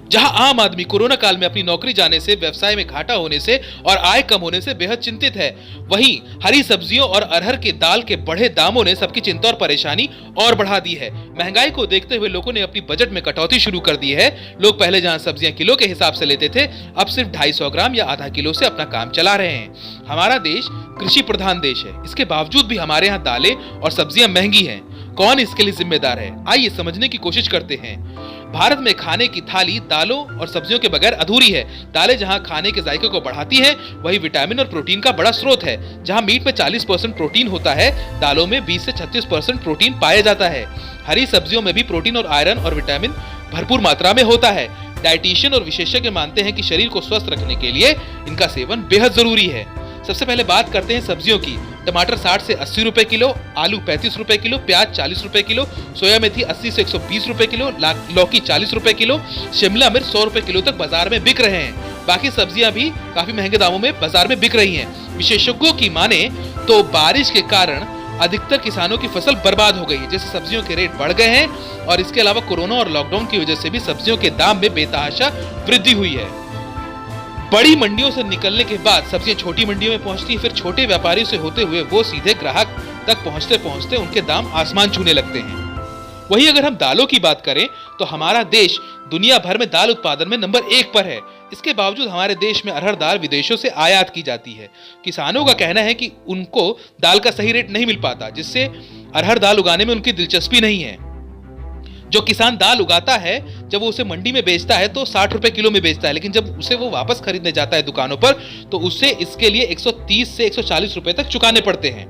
जहां आम आदमी कोरोना काल में अपनी नौकरी जाने से, व्यवसाय में घाटा होने से और आय कम होने से बेहद चिंतित है, वहीं हरी सब्जियों और अरहर के दाल के बढ़े दामों ने सबकी चिंता और परेशानी और बढ़ा दी है। महंगाई को देखते हुए लोगों ने अपनी बजट में कटौती शुरू कर दी है। लोग पहले जहां सब्जियां किलो के हिसाब से लेते थे, अब सिर्फ 250 ग्राम या आधा किलो से अपना काम चला रहे हैं। हमारा देश कृषि प्रधान देश है, इसके बावजूद भी हमारे यहाँ दालें और सब्जियां महंगी हैं। कौन इसके लिए जिम्मेदार है? आइए समझने की कोशिश करते हैं। भारत में खाने की थाली दालों और सब्जियों के बगैर अधूरी है। दालें जहां खाने के जायके को बढ़ाती हैं, वही विटामिन और प्रोटीन का बड़ा स्रोत है। जहां मीट में 40% प्रोटीन होता है, दालों में 20 से 36% प्रोटीन पाया जाता है। हरी सब्जियों में भी प्रोटीन और आयरन और विटामिन भरपूर मात्रा में होता है। डाइटिशियन और विशेषज्ञ मानते हैं कि शरीर को स्वस्थ रखने के लिए इनका सेवन बेहद जरूरी है। सबसे पहले बात करते हैं सब्जियों की। टमाटर 60 से 80 रुपए किलो, आलू 35 रुपए किलो, प्याज 40 रुपए किलो, सोया मेथी 80 से 120 रुपए किलो, लौकी 40 रुपए किलो, शिमला मिर्च 100 रुपए किलो तक बाजार में बिक रहे हैं। बाकी सब्जियां भी काफी महंगे दामों में बाजार में बिक रही हैं। विशेषज्ञों की माने तो बारिश के कारण अधिकतर किसानों की फसल बर्बाद हो गई है, जिससे सब्जियों के रेट बढ़ गए हैं और इसके अलावा कोरोना और लॉकडाउन की वजह से भी सब्जियों के दाम में बेतहाशा वृद्धि हुई है। बड़ी मंडियों से निकलने के बाद सब्जियां छोटी मंडियों में पहुंचती हैं, फिर छोटे व्यापारियों से होते हुए वो सीधे ग्राहक तक पहुंचते पहुंचते उनके दाम आसमान छूने लगते हैं। वहीं अगर हम दालों की बात करें तो हमारा देश दुनिया भर में दाल उत्पादन में नंबर 1 पर है। इसके बावजूद हमारे देश में अरहर दाल विदेशों से आयात की जाती है। किसानों का कहना है कि उनको दाल का सही रेट नहीं मिल पाता, जिससे अरहर दाल उगाने में उनकी दिलचस्पी नहीं है। जो किसान दाल उगाता है, जब वो उसे मंडी में बेचता है तो 60 रुपए किलो में बेचता है, लेकिन जब उसे वो वापस खरीदने जाता है दुकानों पर तो उसे इसके लिए 130 से 140 रुपए तक चुकाने पड़ते हैं।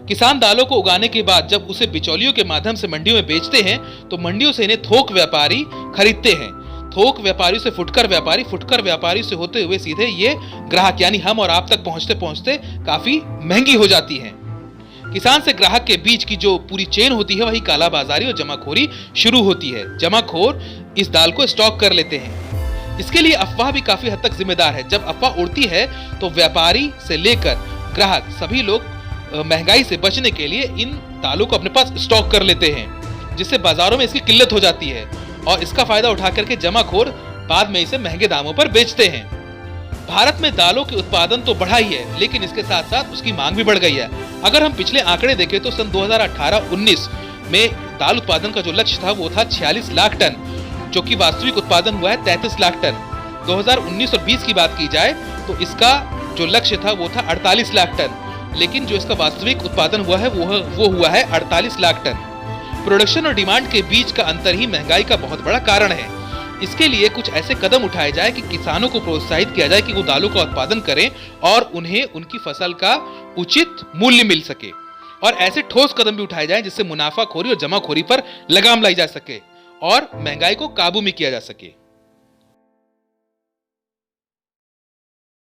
किसान दालों को उगाने के बाद जब उसे बिचौलियों के माध्यम से मंडियों में बेचते हैं तो मंडियों से इन्हें थोक व्यापारी खरीदते हैं। थोक व्यापारी से फुटकर व्यापारी, फुटकर व्यापारी से होते हुए सीधे ये ग्राहक यानी हम और आप तक पहुंचते पहुंचते काफी महंगी हो जाती है। किसान से ग्राहक के बीच की जो पूरी चेन होती है, वही कालाबाजारी और जमाखोरी शुरू होती है। जमाखोर इस दाल को स्टॉक कर लेते हैं। इसके लिए अफवाह भी काफी हद तक जिम्मेदार है। जब अफवाह उड़ती है तो व्यापारी से लेकर ग्राहक सभी लोग महंगाई से बचने के लिए इन दालों को अपने पास स्टॉक कर लेते हैं, जिससे बाजारों में इसकी किल्लत हो जाती है और इसका फायदा उठा करके जमाखोर बाद में इसे महंगे दामों पर बेचते हैं। भारत में दालों के उत्पादन तो बढ़ा ही है, लेकिन इसके साथ साथ उसकी मांग भी बढ़ गई है। अगर हम पिछले आंकड़े देखें तो सन 2018-19 में दाल उत्पादन का जो लक्ष्य था वो था 46 लाख टन, जो कि वास्तविक उत्पादन हुआ है 33 लाख टन। 2019 और 20 की बात की जाए तो इसका जो लक्ष्य था वो था 48 लाख टन, लेकिन जो इसका वास्तविक उत्पादन हुआ है वो हुआ है 48 लाख टन। प्रोडक्शन और डिमांड के बीच का अंतर ही महंगाई का बहुत बड़ा कारण है। इसके लिए कुछ ऐसे कदम उठाए जाए कि किसानों को प्रोत्साहित किया जाए कि वो दालों का उत्पादन करें और उन्हें उनकी फसल का उचित मूल्य मिल सके, और ऐसे ठोस कदम भी उठाए जाएं जिससे मुनाफाखोरी और जमाखोरी पर लगाम लाई जा सके और महंगाई को काबू में किया जा सके।